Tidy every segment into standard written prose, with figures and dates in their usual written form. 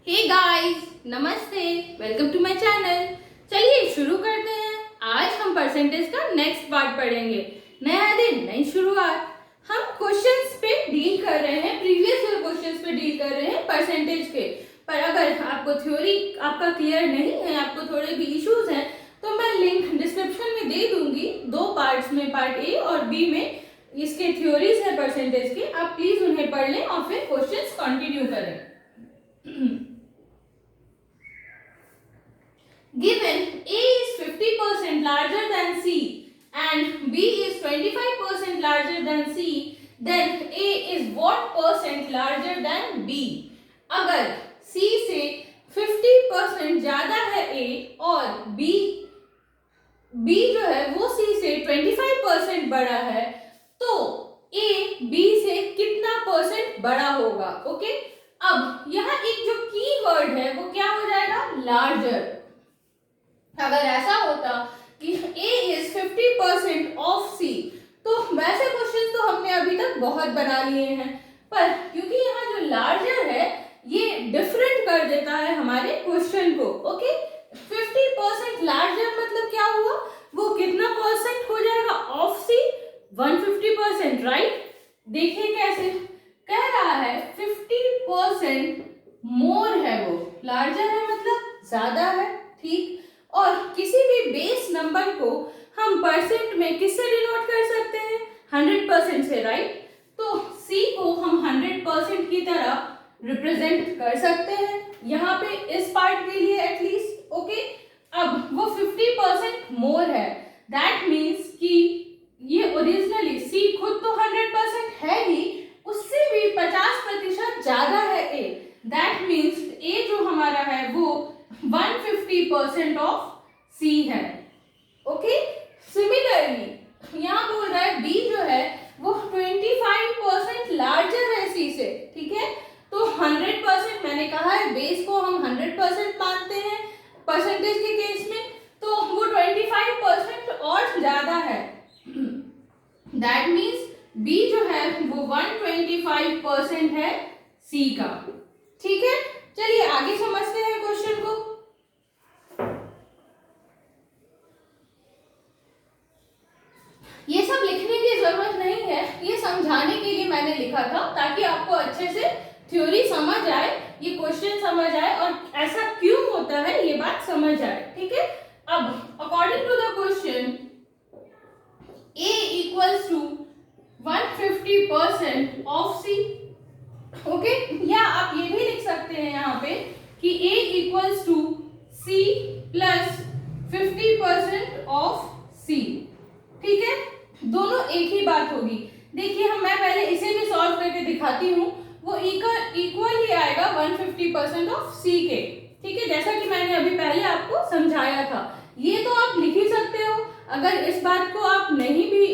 Hey guys, नमस्ते, welcome to my channel. चलिए शुरू करते हैं। आज हम परसेंटेज का नेक्स्ट पार्ट पढ़ेंगे। नया दिन, नई शुरुआत। हम क्वेश्चंस पे डील कर रहे हैं, प्रीवियस ईयर क्वेश्चंस पे डील कर रहे हैं परसेंटेज के। पर अगर आपको थ्योरी आपका क्लियर नहीं है, आपको थोड़े भी इश्यूज हैं, तो मैं लिंक डिस्क्रिप्शन में दे दूंगी। 2 पार्ट्स में, पार्ट ए और बी में इसके थ्योरीज है परसेंटेज के। आप प्लीज उन्हें पढ़ लें और फिर क्वेश्चंस कंटिन्यू करें। Given A is 50% larger than C and B is 25% larger than C, then A is what percent larger than B? अगर C से 50% ज्यादा है A और B जो है वो C से 25% बड़ा है, तो A B से कितना परसेंट बड़ा होगा? ओके, अब यहाँ एक जो की वर्ड है वो क्या हो जाएगा? लार्जर। अगर ऐसा होता कि A is 50% ऑफ C, तो वैसे क्वेश्चन तो हमने अभी तक बहुत बना लिए हैं, पर क्योंकि यहाँ जो लार्जर है ये डिफरेंट कर देता है हमारे क्वेश्चन को। ओके, 50% लार्जर मतलब क्या हुआ? वो कितना परसेंट हो जाएगा ऑफ C? 150%, राइट? देखिए कैसे कह रहा है, 50% मोर है, वो लार्जर है मतलब ज्यादा है, ठीक। और किसी भी बेस नंबर को हम परसेंट में किससे डिनोट कर सकते हैं? 100% से, राइट? तो C को हम 100% की तरह रिप्रेजेंट कर सकते हैं यहाँ पे, इस पार्ट के लिए एटलीस्ट। ओके, अब वो 50% मोर है, दैट मीन्स कि ये ओरिजिनली C खुद तो 100% है ही, उससे भी 50% ज्यादा है A, दैट मीन्स A जो हमारा है वो 150% ऑफ C है। ओके, सिमिलरली यहाँ बोल रहा है B जो है वो 25% लार्जर है C से, ठीक है। तो 100%, मैंने कहा है बेस को हम 100% मानते हैं परसेंटेज के केस में, तो वो 25% और ज्यादा है, दैट मीन्स B जो है वो 125% है C का, ठीक है। चलिए आगे समझते हैं क्वेश्चन को। ये सब लिखने की जरूरत नहीं है, ये समझाने के लिए मैंने लिखा था, ताकि आपको अच्छे से थ्योरी समझ आए, ये क्वेश्चन समझ आए और ऐसा क्यों होता है ये बात समझ आए, ठीक है। अब according to the question, A equals to 150% of C। Okay, या आप ये भी लिख सकते हैं यहाँ पे कि A equals to C plus 50% of C, ठीक है। दोनों एक ही बात होगी। देखिए मैं पहले इसे भी सॉल्व करके दिखाती हूँ, वो इक्वल ही आएगा 150% ऑफ C के, ठीक है, जैसा कि मैंने अभी पहले आपको समझाया था। ये तो आप लिख ही सकते हो। अगर इस बात को आप नहीं भी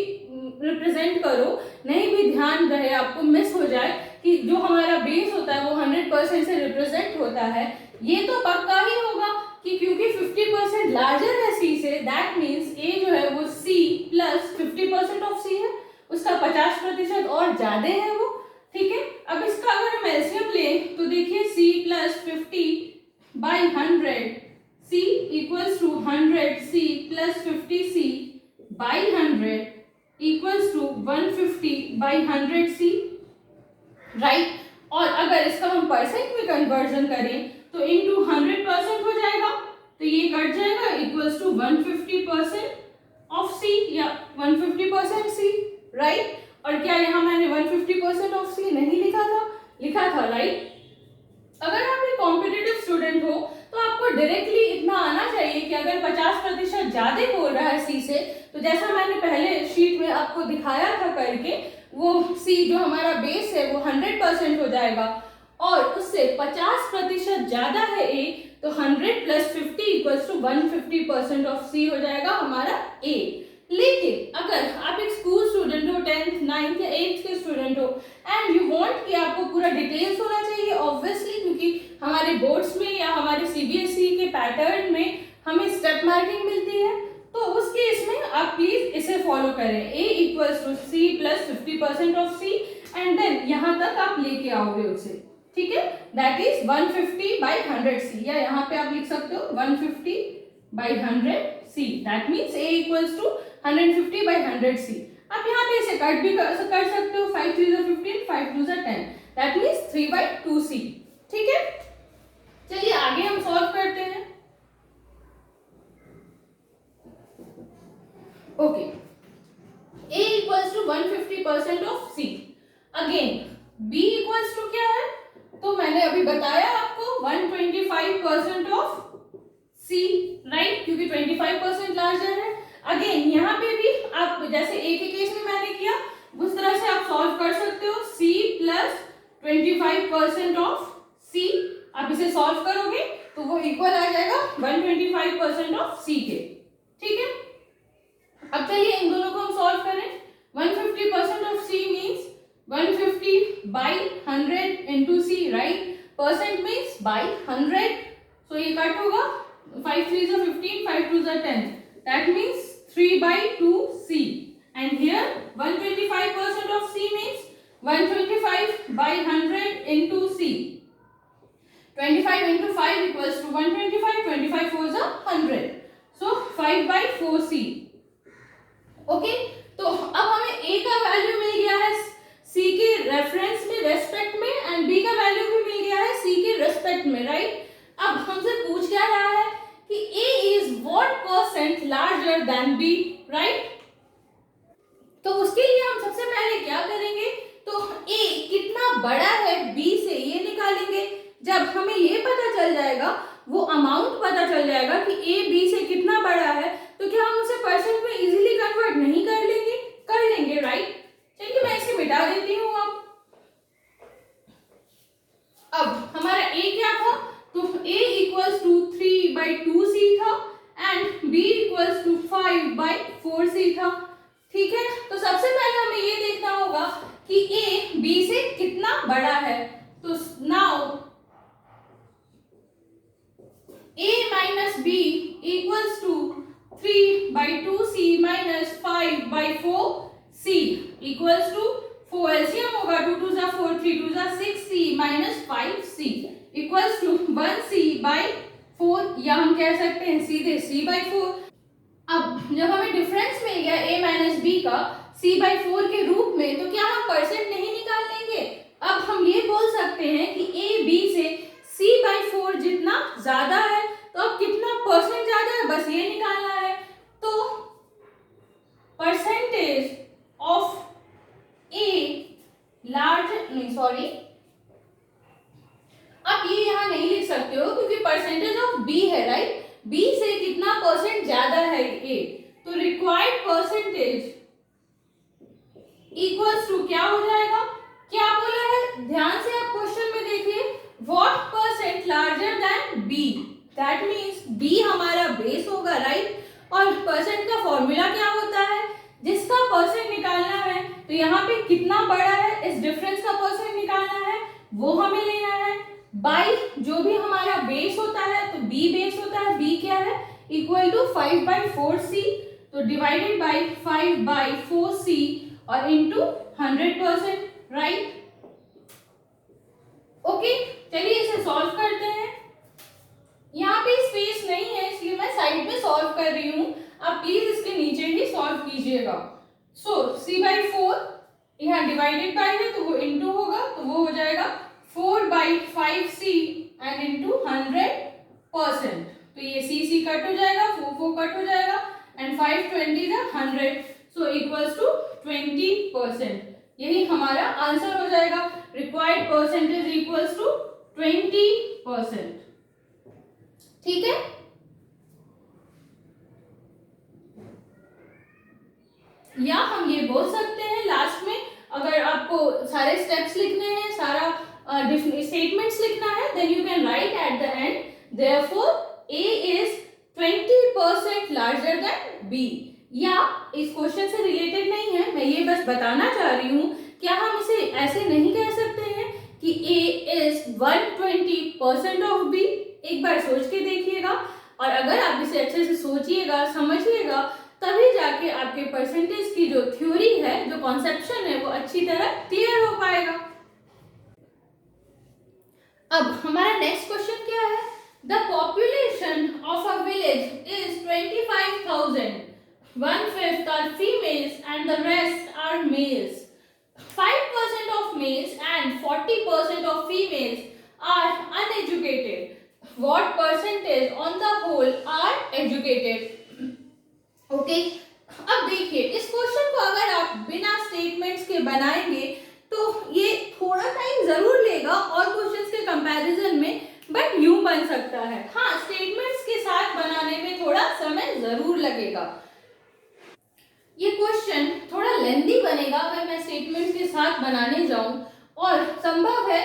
रिप्रेजेंट करो, नहीं भी ध्यान रहे, आपको मिस हो जाए कि जो हमारा बेस होता है वो 100% से रिप्रेजेंट होता है, ये तो पक्का ही होगा कि क्योंकि 50% लार्जर है C से, दैट मीन्स A जो है वो C प्लस 50% ऑफ C है, उसका 50% और ज्यादा है वो, ठीक है। अब इसका अगर हम एलसीएम लें तो देखिए C plus 50/100, C equals to 100C plus 50C by 100 equals to 150/100C, right. और अगर इसका हम परसेंट में कन्वर्जन करें तो इनटू 100% हो जाएगा, तो ये कट जाएगा, इक्वल्स टू 150% ऑफ C या 150% C, राइट। और क्या यहाँ मैंने 150% ऑफ C नहीं लिखा था? लिखा था, राइट। अगर आप एक कॉम्पिटिटिव स्टूडेंट हो तो आपको डायरेक्टली इतना आना चाहिए कि अगर 50% ज्यादा बोल रहा है C से, तो जैसा मैंने पहले शीट में आपको दिखाया था करके, वो C जो हमारा बेस है वो 100% हो जाएगा, और उससे 50% ज्यादा है A, तो 100 plus 50 equals to 150% of C हो जाएगा हमारा A। लेकिन अगर आप एक स्कूल स्टूडेंट हो, 10th 9th या 8th के स्टूडेंट हो, एंड यू वांट कि आपको पूरा डिटेल्स होना चाहिए, ऑब्वियसली, क्योंकि हमारे बोर्ड्स में या हमारे CBSE के पैटर्न में हमें स्टेप मार्किंग मिलती है, तो उस केस में आप प्लीज इसे फॉलो करें, A equals to C plus 50% of C, and then यहाँ तक आप लेके आओगे उसे, ठीक है, दैट इज 150/100c, या यहाँ पे आप लिख सकते हो 150/100c, that means a equals to 150/100c। आप यहाँ पे इसे कट भी कर सकते हो, 5 3 जा 15, 5 2 जा 10, दैट मीन्स 3/2c। ठीक है, चलिए आगे हम सॉल्व करते हैं। Okay, a equals to 150% of c, again b equals to क्या है, तो मैंने अभी बताया आपको 125% ऑफ c, राइट, क्योंकि 25% लार्जर है। अगेन यहाँ पे भी आप जैसे a के केस में मैंने किया उस तरह से आप सॉल्व कर सकते हो, c प्लस 25% ऑफ c, आप इसे सॉल्व करोगे तो वो इक्वल आ जाएगा 125% ऑफ c के। ठीक है, अब चलिए इन दोनों को हम सॉल्व करें। 150% of c means 150/100 into c, right, percent means by 100, सो ये कट होगा, 5 3 जा 15, 5 2 जा 10, that means 3/2c, and here 125% of c means 125/100 into c, 25 into 5 equals to 125, 25 4 जा 100, so 5/4c। ओके, तो अब हमें a का वैल्यू मिल गया है c के रेफरेंस में, रेस्पेक्ट में, एंड b का वैल्यू भी मिल गया है c के रेस्पेक्ट में, राइट। अब हमसे पूछ क्या रहा है कि a is what percent larger than b, right. तो उसके लिए हम सबसे पहले क्या करेंगे, तो a कितना बड़ा है b से ये निकालेंगे। जब हमें ये पता चल जाएगा, वो अमाउंट पता चल जाएगा कि a b से कितना बड़ा है, तो क्या हम उसे परसेंट में इजीली कन्वर्ट नहीं कर लेंगे, कर लेंगे, राइट। चलिए मैं इसे मिटा देती हूँ। अब हमारा a क्या था, तो a इक्वल्स टू 3/2c था and b equals to 5/4c था। ठीक है, तो सबसे पहले हमें ये देखना होगा कि a b से कितना बड़ा है, तो now a minus b equals to 3/2c minus 5/4c equals to 4, LCM होगा, 2 2 जा 4, 3 2 जा 6c minus 5c equals to 1c/4, या हम कह सकते हैं सीधे c/4। अब जब हमें डिफरेंस मिल गया a माइनस b का c/4 के रूप में, तो क्या हम परसेंट नहीं निकाल लेंगे। अब हम ये बोल सकते हैं कि a b से c/4 जितना ज्यादा है, तो अब कितना परसेंट ज्यादा है, बस ये निकालना है। तो परसेंटेज ऑफ a लार्ज, नहीं सॉरी, आप ये यहां नहीं लिख सकते हो क्योंकि परसेंटेज ऑफ b है, राइट। b से कितना परसेंट ज्यादा है a, तो रिक्वायर्ड परसेंटेज इक्वल्स टू क्या हो जाएगा, क्या बोला है, ध्यान से आप क्वेश्चन में देखिए, what percent larger than b, that means b हमारा बेस होगा, राइट। और परसेंट का फॉर्मूला क्या होता है, जिसका परसेंट निकालना है, तो यहाँ पे कितना बड़ा है, इस डिफरेंस का परसेंट निकालना है, वो हमें लेना है, बाई जो भी हमारा बेस होता है, तो b बेस होता है, b क्या है, इक्वल टू 5/4c, तो डिवाइडेड बाई 5/4c और इनटू 100%, राइट। ओके, चलिए इसे सॉल्व करते हैं। यहाँ पे स्पेस नहीं है इसलिए मैं साइड में सॉल्व कर रही हूँ, आप प्लीज इसके नीचे ही सॉल्व कीजिएगा। सो c/4 यहाँ डिवाइडेड बाई है तो वो इनटू होगा, तो वो हो जाएगा 4/5c एंड इनटू 100%, तो ये c कट हो जाएगा, 4 कट हो जाएगा एंड 5 20 100, सो इक्वल्स टू 20%। यही हमारा आंसर हो जाएगा, रिक्वायर्ड परसेंटेज इक्वल्स टू 20%। ठीक है, या हम ये बोल सकते हैं लास्ट में, अगर आपको सारे स्टेप्स लिखने हैं, सारा स्टेटमेंट्स लिखना है, then you can write at the end, therefore a is 20% larger than b। या इस क्वेश्चन से रिलेटेड नहीं है, मैं ये बस बताना चाह रही हूँ, क्या हम इसे ऐसे नहीं कह सकते हैं कि a इज 120% ऑफ b। एक बार सोच के देखिएगा, और अगर आप इसे अच्छे से सोचिएगा, समझिएगा, तभी जाके आपके परसेंटेज की जो थ्योरी है, जो कॉन्सेप्शन है, वो अच्छी तरह क्लियर हो पाएगा। अब हमारा नेक्स्ट क्वेश्चन क्या है, the population of a village is 25,000, 1/5 are females and the rest are males. 5% of males and 40% of females are uneducated. What percentage on the whole are educated? Okay अब देखिए इस question को अगर आप बिना statements के बनाएंगे तो ये थोड़ा टाइम जरूर लेगा और क्वेश्चंस के कंपैरिजन में, बट यूं बन सकता है। हाँ, स्टेटमेंट्स के साथ बनाने में थोड़ा समय जरूर लगेगा। ये क्वेश्चन थोड़ा लेंदी बनेगा अगर मैं स्टेटमेंट्स के साथ बनाने जाऊं, और संभव है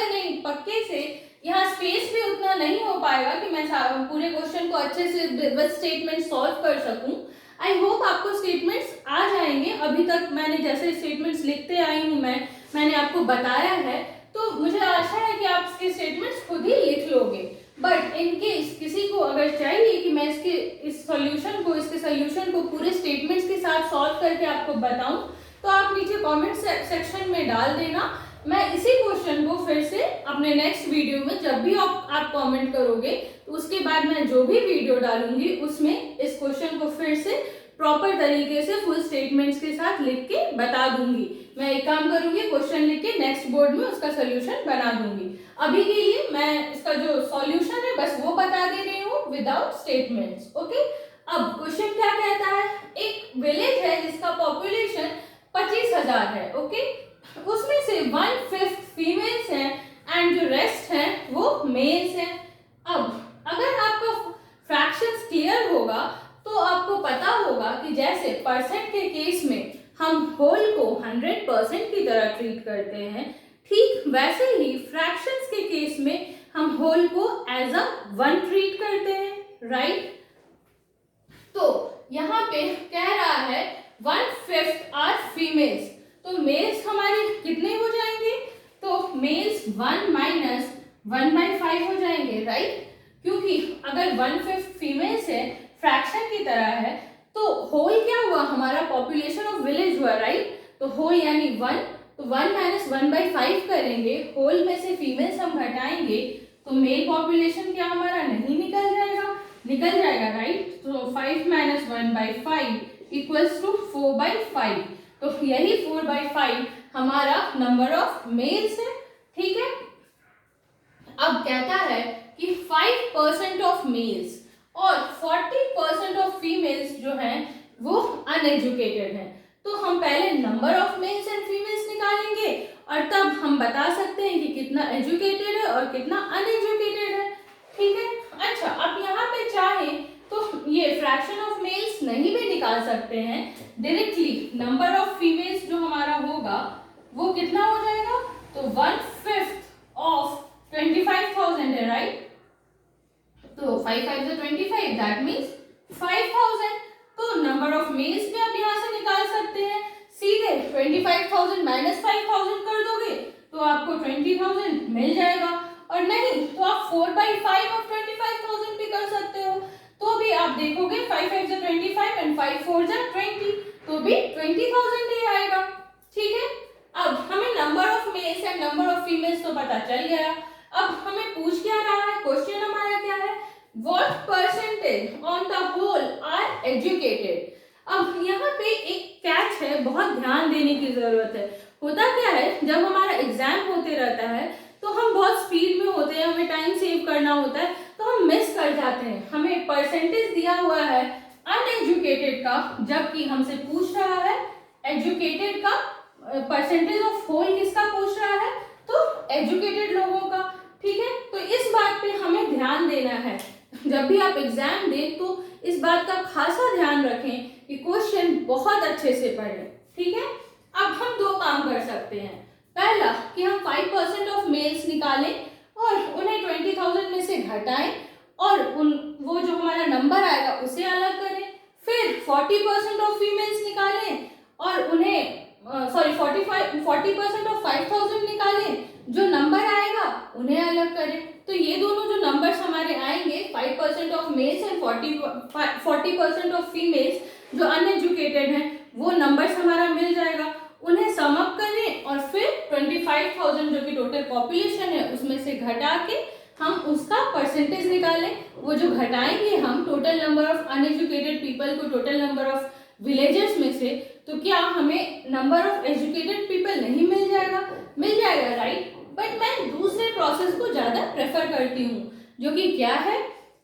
नहीं, पक्के से यहाँ स्पेस भी उतना नहीं हो पाएगा कि मैं पूरे क्वेश्चन को अच्छे से बस स्टेटमेंट सॉल्व कर सकूं। आई होप आपको स्टेटमेंट्स आ जाएंगे। अभी तक मैंने जैसे स्टेटमेंट्स लिखते आई हूँ मैंने आपको बताया है, तो मुझे आशा है कि आप इसके स्टेटमेंट्स खुद ही लिख लोगे। बट इन केस किसी को अगर चाहिए कि मैं इसके सोल्यूशन को पूरे स्टेटमेंट्स के साथ सॉल्व करके आपको बताऊं, तो आप नीचे कमेंट सेक्शन में डाल देना। मैं इसी क्वेश्चन को फिर से अपने नेक्स्ट वीडियो में जब भी आप कमेंट करोगे, तो उसके बाद मैं जो भी वीडियो डालूंगी उसमें इस क्वेश्चन को फिर से प्रॉपर तरीके से फुल स्टेटमेंट्स के साथ लिख के बता दूंगी। मैं एक काम करूंगी, क्वेश्चन लिख के नेक्स्ट बोर्ड में उसका सोल्यूशन बना दूंगी। अभी के लिए मैं इसका जो सॉल्यूशन है बस वो बता दे रही हूँ विदाउट स्टेटमेंट्स। ओके, अब क्वेश्चन क्या कहता है, एक विलेज है जिसका पॉपुलेशन 25,000 है। ओके, उसमें से 1/5 फीमेल्स हैं एंड जो रेस्ट हैं वो मेल्स हैं। अब अगर आपका फ्रैक्शंस क्लियर होगा तो आपको पता होगा कि जैसे परसेंट के केस में हम होल को 100% की तरह ट्रीट करते हैं, ठीक वैसे ही फ्रैक्शंस के केस में हम होल को एज अ 1 ट्रीट करते हैं, राइट। तो यहाँ पे कह रहा है 1/5 आर फीमेल्स, तो मेल्स हमारे कितने हो जाएंगे, तो मेल्स 1 माइनस 1/5 हो जाएंगे, राइट। क्योंकि अगर 1/5 फीमेल्स है, फ्रैक्शन की तरह है, तो होल क्या हुआ, हमारा पॉपुलेशन ऑफ विलेज हुआ, राइट। तो होल यानी 1, तो 1 माइनस 1/5 करेंगे, होल में से फीमेल्स हम घटाएंगे, तो मेल पॉपुलेशन क्या हमारा नहीं निकल जाएगा, राइट। तो 5 माइनस 1/5 इक्वल्स टू 4/5, तो यही 4/5 हमारा नंबर ऑफ मेल्स है, ठीक है। अब कहता है कि 5% ऑफ मेल्स और 40% ऑफ फीमेल्स जो हैं वो अनएजुकेटेड हैं। तो हम पहले number of males and females निकालेंगे और तब हम बता सकते हैं कि कितना एजुकेटेड है और कितना अनएजुकेटेड है, ठीक है। अच्छा, अब यहाँ पे चाहें तो ये फ्रैक्शन ऑफ मेल्स नहीं भी निकाल सकते हैं, डायरेक्टली नंबर ऑफ फीमेल्स जो हमारा होगा वो कितना हो जाएगा, तो 1/5 ऑफ 25,000 है, राइट। तो 5 5 25, दैट मीन्स 5,000। तो नंबर ऑफ मेल्स भी आप यहाँ से निकाल सकते हैं, सीधे 25,000 माइनस 5,000 कर दोगे तो आपको 20,000 मिल जाएगा, और नहीं तो आप 4/5 ऑफ 25,000 भी कर सकते हो, तो भी आप देखोगे 5 5 25 एंड 5 4 20, तो भी 20,000 ही आएगा, ठीक है। अब हमें number of males and number of females तो पता चल गया। अब हमें पूछ क्या रहा है, क्वेश्चन हमारा क्या है, what percentage on the whole are educated. अब यहाँ पे एक कैच है, बहुत ध्यान देने की जरूरत है। होता क्या है, जब हमारा एग्जाम होते रहता है तो हम बहुत स्पीड में होते हैं, हमें टाइम सेव करना होता है, तो हम मिस कर जाते हैं। हमें परसेंटेज दिया हुआ है अनएजुकेटेड का, जबकि हमसे पूछ रहा है एजुकेटेड का। परसेंटेज ऑफ होल किसका पूछ रहा है, तो एजुकेटेड लोगों का, ठीक है। तो इस बात पे हमें ध्यान देना है, जब भी आप एग्जाम दें तो इस बात का खासा ध्यान रखें कि क्वेश्चन बहुत अच्छे से पढ़ें, ठीक है। अब हम दो काम कर सकते हैं, पहला कि हम 5% ऑफ मेल्स निकालें और उन्हें 20,000 में से घटाएं और वो जो हमारा नंबर आएगा उसे अलग करें, फिर 40% ऑफ फीमेल्स निकालें और उन्हें 40% ऑफ 5,000 निकालें, जो नंबर आएगा उन्हें अलग करें। तो ये दोनों जो नंबर्स हमारे आएंगे 5% of mails and 40% of females जो अनएजुकेटेड हैं, वो नंबर्स हमारा मिल जाएगा। उन्हें सम अप करें और फिर 25,000 जो कि टोटल पॉपुलेशन है उसमें से घटा के हम उसका परसेंटेज निकालें। वो जो घटाएंगे हम total number of uneducated people को टोटल नंबर ऑफ विलेजर्स में से, तो क्या हमें नंबर ऑफ एजुकेटेड पीपल नहीं मिल जाएगा? मिल जाएगा, राइट। बट मैं दूसरे प्रोसेस को ज्यादा प्रेफर करती हूँ, जो कि क्या है,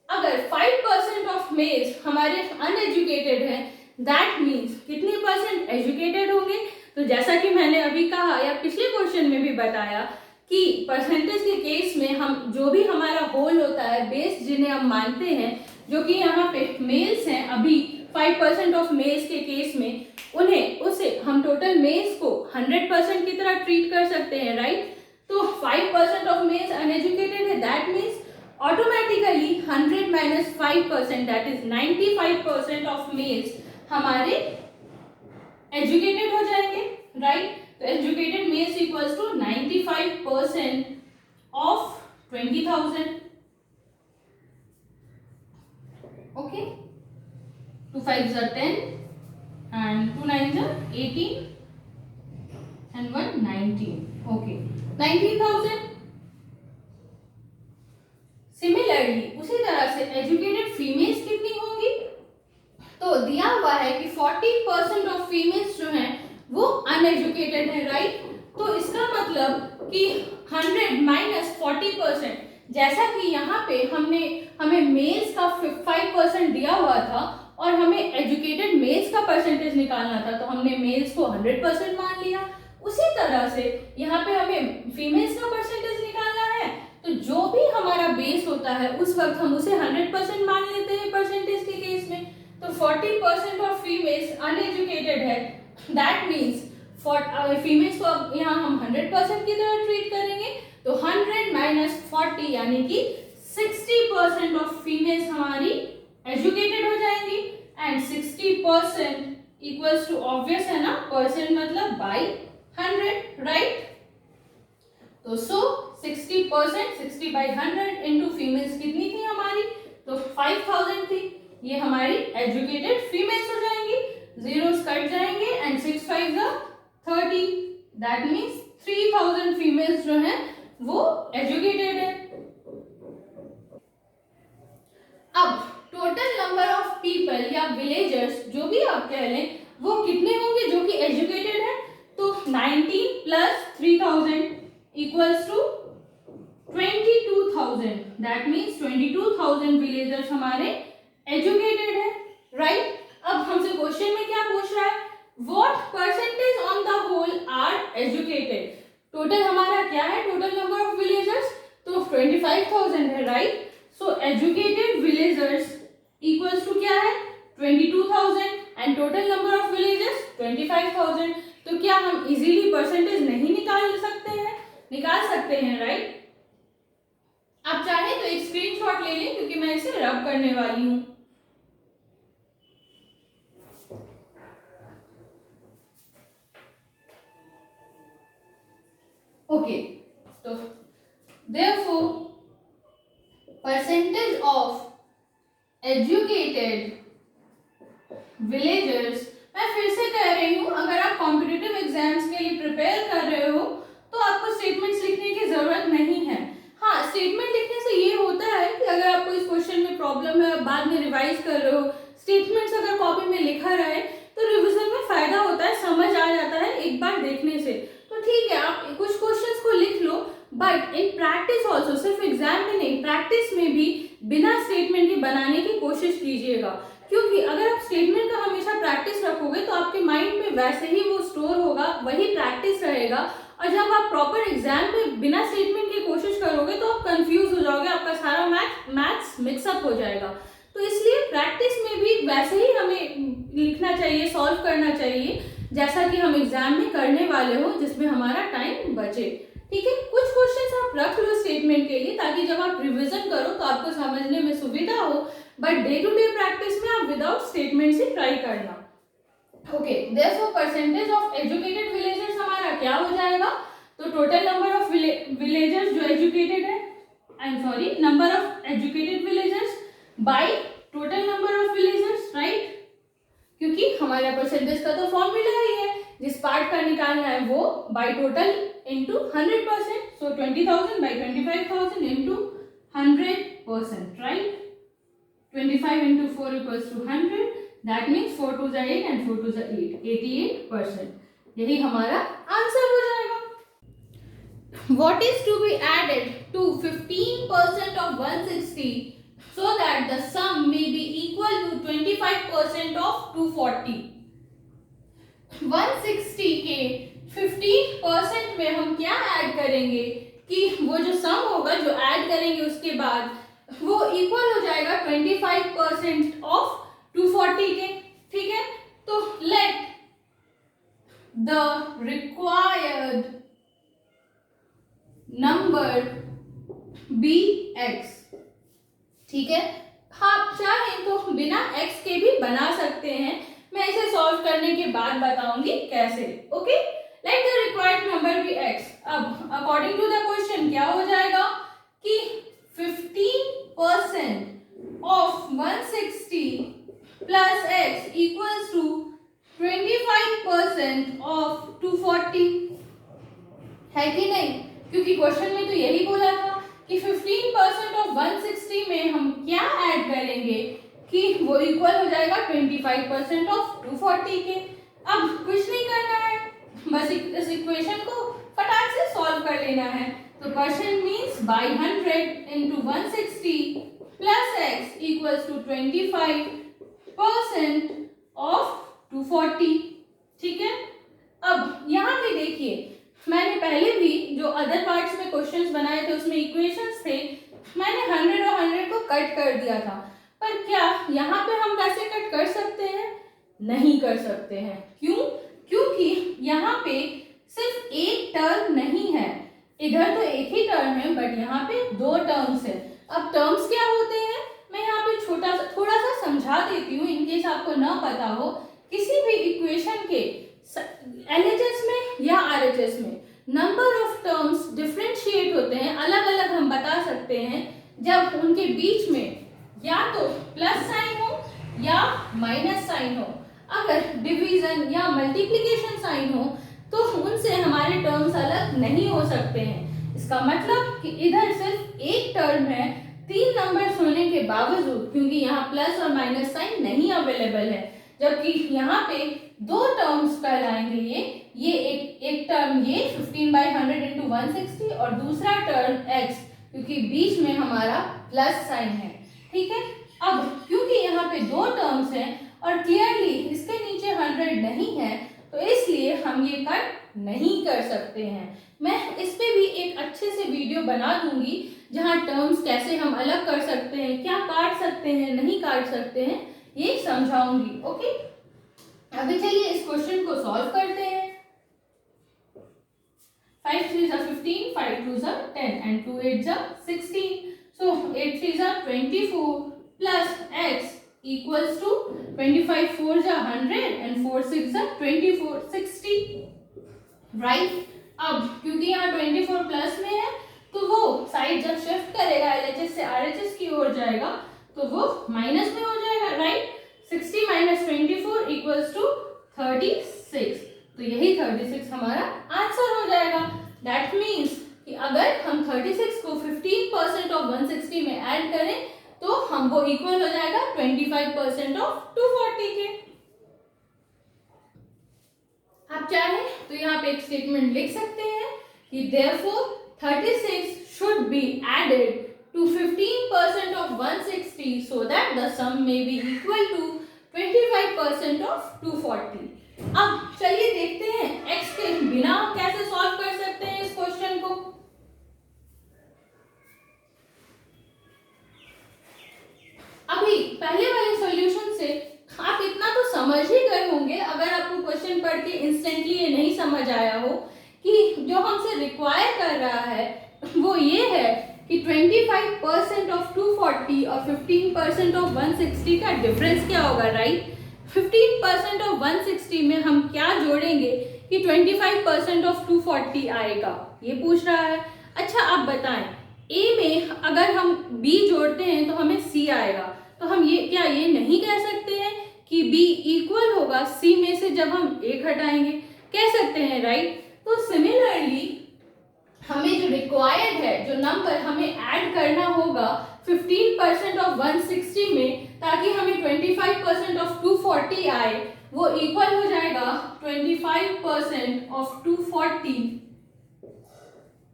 अगर 5% ऑफ मेल्स हमारे अनएजुकेटेड हैं, दैट मीन्स कितने परसेंट एजुकेटेड होंगे? तो जैसा कि मैंने अभी कहा या पिछले क्वेश्चन में भी बताया कि परसेंटेज के केस में हम जो भी हमारा होल होता है, बेस जिन्हें हम मानते हैं, जो कि यहाँ पे मेल्स हैं, अभी 5% ऑफ मेल्स के केस में उसे हम टोटल मेल्स को 100% की तरह ट्रीट कर सकते हैं, राइट। तो 5% ऑफ मेल्स अनएजुकेटेड है, that means automatically 100 minus 5% that is 95% of males हमारे एजुकेटेड हो जाएंगे, राइट। तो educated males equals to 95% of 20,000, okay. 2 5s are 10 and 2 9s are 18 and 1 19, okay, 19,000। Similarly उसी तरह से एजुकेटेड फीमेल्स कितनी होंगी? तो दिया हुआ है कि 40% ऑफ फीमेल्स जो हैं वो अनएजुकेटेड है, राइट। तो इसका मतलब कि 100 माइनस 40%, जैसा कि यहाँ पे हमें मेल्स का 5% दिया हुआ था और हमें एजुकेटेड मेल्स का परसेंटेज निकालना था, तो हमने मेल्स को 100% मान लिया। उसी तरह से यहाँ पे हमें फीमेल्स का परसेंटेज निकालना है, तो जो भी हमारा बेस होता है उस वक्त हम उसे 100% मान लेते हैं परसेंटेज के केस में। तो 40% ऑफ फीमेल्स अनएजुकेटेड है, दैट मीन्स फीमेल्स को अब यहाँ हम 100% की तरह ट्रीट करेंगे, तो 100 माइनस 40 यानी कि 60% ऑफ फीमेल्स हमारी एजुकेटेड हो जाएंगी एंड 60% इक्वल्स टू ऑब्वियस है ना, परसेंट मतलब बाई 100, राइट। तो 60% 60 बाई 100 इंटू फीमेल्स कितनी थी हमारी? तो 5,000 थी। ये हमारी एजुकेटेड फीमेल्स हो जाएंगी, जीरोस कट जाएंगे एंड 6 5 30, दैट मीन्स 3,000 फीमेल्स जो हैं वो एजुकेटेड है। अब टोटल नंबर ऑफ पीपल या विलेजर्स जो भी आप कह लें वो कितने होंगे जो कि एजुकेटेड है? तो 19 plus 3,000 equals to 22,000, that means 22,000 villagers हमारे एजुकेटेड है, राइट। अब हमसे क्वेश्चन में क्या पूछ रहा है? What percentage on the whole are educated? Total हमारा क्या है? टोटल नंबर ऑफ विलेजर्स तो 25,000 है, right. So educated villagers equals to क्या है? 22,000 and total number of villagers 25,000। तो क्या हम इजीली परसेंटेज नहीं निकाल सकते हैं? निकाल सकते हैं, राइट। आप चाहें तो एक स्क्रीनशॉट ले लें क्योंकि मैं इसे रब करने वाली हूं। ओके, तो therefore percentage of educated villagers, मैं फिर से कह रही हूं, अगर आप कॉम्पिटिटिव एग्जाम्स के लिए प्रिपेयर कर रहे हो तो आपको स्टेटमेंट्स लिखने की जरूरत नहीं है। हाँ, स्टेटमेंट लिखने से ये होता है कि अगर आपको इस क्वेश्चन में प्रॉब्लम है, बाद में रिवाइज कर रहे हो, स्टेटमेंट्स अगर कॉपी में लिखा रहे तो रिवीजन में फायदा होता है, समझ आ जाता है एक बार देखने से। तो ठीक है, आप कुछ क्वेश्चंस को लिख लो, बट इन प्रैक्टिस ऑल्सो, सिर्फ एग्जाम में नहीं, प्रैक्टिस में भी बिना स्टेटमेंट के बनाने की कोशिश कीजिएगा, क्योंकि अगर आप स्टेटमेंट का हमेशा प्रैक्टिस रखोगे तो आपके माइंड में वैसे ही वो स्टोर होगा, वही प्रैक्टिस रहेगा, और जब आप प्रॉपर एग्जाम में बिना स्टेटमेंट की कोशिश करोगे तो आप कंफ्यूज हो जाओगे, आपका सारा मैथ्स मिक्सअप हो जाएगा। तो इसलिए प्रैक्टिस में भी वैसे ही हमें लिखना चाहिए, सॉल्व करना चाहिए, जैसा कि हम एग्जाम में करने वाले हो, जिसमें हमारा टाइम बचे। ठीक है, कुछ क्वेश्चंस आप रख लो स्टेटमेंट के लिए, ताकि जब आप रिवीजन करो तो आपको समझने में सुविधा हो, but day to day practice में आप विदाउट स्टेटमेंट से ट्राई करना। Okay, therefore percentage of educated villagers हमारा क्या हो जाएगा? तो टोटल नंबर ऑफ विलेजर्स जो एजुकेटेड है, I am sorry, number of educated villagers by total number of villagers, right, क्योंकि हमारा परसेंटेज का तो फॉर्मूला ही है जिस पार्ट का निकालना है वो by total into 100%. So 20,000 by 25,000 into 100%, right? 25 into 4 equals to 100. That means 4 2 is 8 and 4 2 is 8. 88%. यही हमारा आंसर हो जाएगा. What is to be added to 15% of 160 so that the sum may be equal to 25% of 240? 160 के 15% में हम क्या add करेंगे कि वो जो सम होगा जो ऐड करेंगे उसके बाद वो इक्वल हो जाएगा 25% ऑफ 240 के. ठीक है, तो let the required number be X. ठीक है, आप चाहें तो बिना x के भी बना सकते हैं. मैं इसे सॉल्व करने के बाद बताऊंगी कैसे. Okay, let the required number be x. अब अकॉर्डिंग टू द क्वेश्चन क्या हो जाएगा कि 15% of 160 plus x equals to 25% of 240 है कि नहीं? क्योंकि क्वेश्चन में तो यही बोला था कि 15% ऑफ 160 में हम क्या ऐड करेंगे कि वो इक्वल हो जाएगा 25% ऑफ 240 के. अब कुछ नहीं करना है, बस इस इक्वेशन को फटाक से सॉल्व कर लेना है. तो question means by 100 into 160 plus x equals to 25% of 240. ठीक है, अब यहाँ पे देखिए मैंने पहले भी जो अदर पार्ट्स में क्वेश्चंस बनाए थे उसमें इक्वेशंस थे, मैंने 100 और 100 को कट कर दिया था. पर क्या यहाँ पे हम वैसे कट कर सकते हैं? नहीं कर सकते हैं. क्यों? क्योंकि यहाँ पे सिर्फ एक टर्म नहीं है. इधर तो एक ही टर्म है बट यहाँ पे दो टर्म्स है. अब टर्म्स क्या होते हैं मैं यहाँ पे थोड़ा सा समझा देती हूँ इनकेस आपको ना पता हो. किसी भी इक्वेशन के LHS में या RHS में नंबर ऑफ टर्म्स डिफरेंशिएट होते हैं, अलग अलग हम बता सकते हैं जब उनके बीच में या तो प्लस साइन हो या माइनस साइन हो. अगर डिवीजन या मल्टीप्लिकेशन साइन हो तो उनसे हमारे टर्म्स अलग नहीं हो सकते हैं. इसका मतलब कि इधर सिर्फ एक टर्म है 3 नंबर्स होने के बावजूद, क्योंकि यहाँ प्लस और माइनस साइन नहीं अवेलेबल है. जबकि यहाँ पे दो टर्म्स कहलाएंगे ये एक टर्म ये 15/100 into 160 और दूसरा टर्म x, क्योंकि बीच में हमारा प्लस साइन है. ठीक है, अब क्योंकि यहाँ पे दो टर्म्स हैं और क्लियरली इसके नीचे 100 नहीं है तो इसलिए हम ये कट नहीं कर सकते हैं. मैं इस पे भी एक अच्छे से वीडियो बना दूंगी जहाँ टर्म्स कैसे हम अलग कर सकते हैं, क्या काट सकते हैं, नहीं काट सकते हैं, ये समझाऊंगी. ओके, अभी चलिए इस क्वेश्चन को सॉल्व करते हैं. 5 3s are 15, 5 2s are 10 and 2 8s are 16. So 8 3s are 24 plus x equals to 25 4s are 100 and 4 6s are 24 60. Right? अब क्योंकि यहाँ 24 प्लस में है तो वो साइड जब शिफ्ट करेगा LHS से RHS की ओर जाएगा तो वो माइनस में हो जाएगा. राइट? 60 minus 24 equals to 36. तो यही 36 हमारा आंसर हो जाएगा. दैट मीन्स कि अगर हम 36 को 15% ऑफ 160 में ऐड करें तो हम वो इक्वल हो जाएगा 25% ऑफ 240 के. आप चाहें तो यहाँ पे एक स्टेटमेंट लिख सकते हैं कि therefore 36 should be added to 15% of 160 so that the sum may be equal to 25% of 240. अब चलिए देखते हैं x के बिना कैसे सॉल्व कर सकते हैं इस क्वेश्चन को. अभी पहले वाले सॉल्यूशन से आप इतना तो समझ ही गए होंगे, अगर आपको क्वेश्चन पढ़ के इंस्टेंटली ये नहीं समझ आया हो कि जो हमसे रिक्वायर कर रहा है वो ये है कि 25% ऑफ 240 और 15% ऑफ 160 का डिफरेंस क्या होगा. राइट? 15% ऑफ 160 में हम क्या जोड़ेंगे कि 25% ऑफ 240 आएगा, ये पूछ रहा है. अच्छा आप बताएं, A में अगर हम B जोड़ते हैं तो हमें C आएगा, तो हम ये नहीं कह सकते हैं कि B इक्वल होगा C में से जब हम A हटाएंगे. कह सकते हैं, राइट। तो सिमिलरली हमें जो रिक्वायर्ड है, जो नंबर हमें ऐड करना होगा 15% ऑफ 160 में, ताकि हमें 25% ऑफ 240 आए, वो इक्वल हो जाएगा 25% ऑफ 240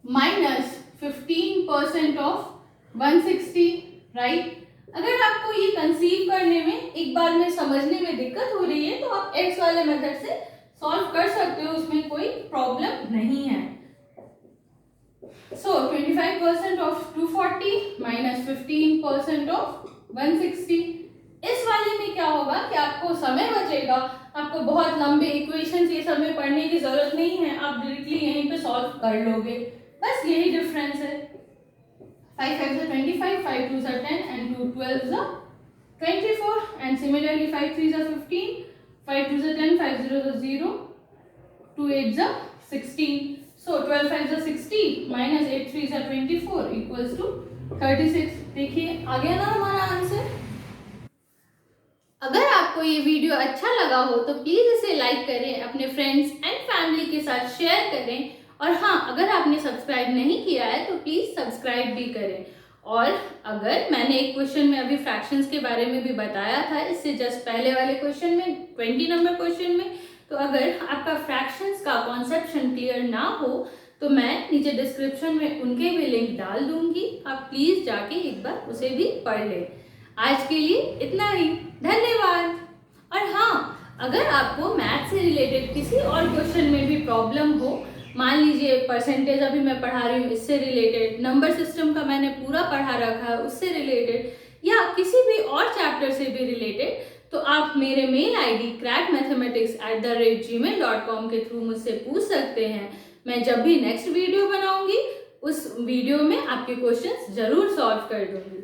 माइनस 15% ऑफ 160, राइट। अगर आपको ये कंसीव करने में, एक बार में समझने में दिक्कत हो रही है, तो आप एक्स वाले मेथड से सॉल्व कर सकते हो, उसमें कोई प्रॉब्लम नहीं है। So 25% of 240 minus 15% of 160। इस वाले में क्या होगा कि आपको समय बचेगा, आपको बहुत लंबे इक्वेशंस ये सब में पढ़ने की जरूरत नहीं है, आप डायरेक्टली यहीं पे सॉल्व कर लोगे, बस यही डिफरेंस है। 5 5 is 25, 5 2 is 10 and 2 12 is 24, and similarly 5 3 is 15, 5 2 is 10, 5 0 is 0, 2 8 is 16। So 12 5 is 60 minus 8 3 is 24 equals to 36। देखिए आ गया ना हमारा आंसर। अगर आपको ये वीडियो अच्छा लगा हो तो प्लीज इसे लाइक करें, अपने फ्रेंड्स एंड फैमिली के साथ शेयर करें, और हाँ, अगर आपने सब्सक्राइब नहीं किया है तो प्लीज सब्सक्राइब भी करें। और अगर मैंने एक क्वेश्चन में अभी फ्रैक्शंस के बारे में भी बताया था, इससे जस्ट पहले वाले क्वेश्चन में, 20 नंबर क्वेश्चन में, तो अगर आपका फ्रैक्शंस का कॉन्सेप्शन क्लियर ना हो तो मैं नीचे डिस्क्रिप्शन में उनके भी लिंक डाल दूंगी, आप प्लीज जाके एक बार उसे भी पढ़ लें। आज के लिए इतना ही, धन्यवाद। और हाँ, अगर आपको मैथ से रिलेटेड किसी और क्वेश्चन में भी प्रॉब्लम हो, मान लीजिए परसेंटेज अभी मैं पढ़ा रही हूँ इससे रिलेटेड, नंबर सिस्टम का मैंने पूरा पढ़ा रखा है उससे रिलेटेड, या किसी भी और चैप्टर से भी रिलेटेड, तो आप मेरे मेल आईडी crackmathematics@gmail.com के थ्रू मुझसे पूछ सकते हैं। मैं जब भी नेक्स्ट वीडियो बनाऊंगी उस वीडियो में आपके क्वेश्चंस जरूर सॉल्व कर दूंगी।